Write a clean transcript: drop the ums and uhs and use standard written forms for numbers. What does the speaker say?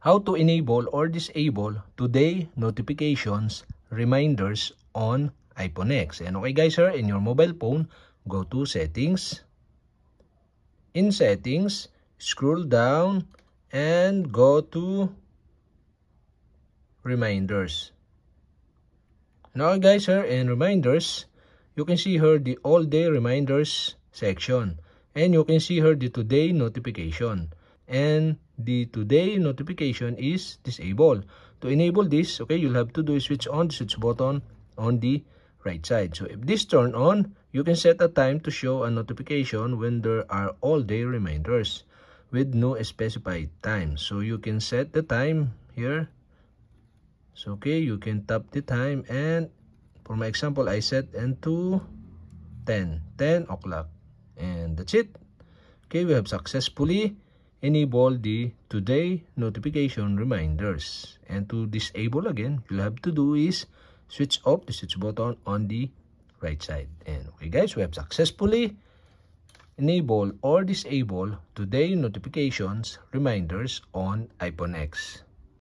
how to enable or disable today notifications reminders on iPhone X. And okay guys, here in your mobile phone, go to settings. In settings, scroll down and go to reminders. Now guys, here in reminders, you can see here the all day reminders section, and you can see here the today notification, and the today notification is disabled. To enable this, okay, you'll have to do is switch on the switch button on the right side. So if this turn on, you can set a time to show a notification when there are all day reminders with no specified time. So you can set the time here. So okay, you can tap the time, and for my example, I set into 10 o'clock, and that's it. Okay, we have successfully enabled the today notification reminders. And to disable again, you'll have to do is switch off the switch button on the right side. And okay guys, we have successfully enabled or disabled today notifications reminders on iPhone X.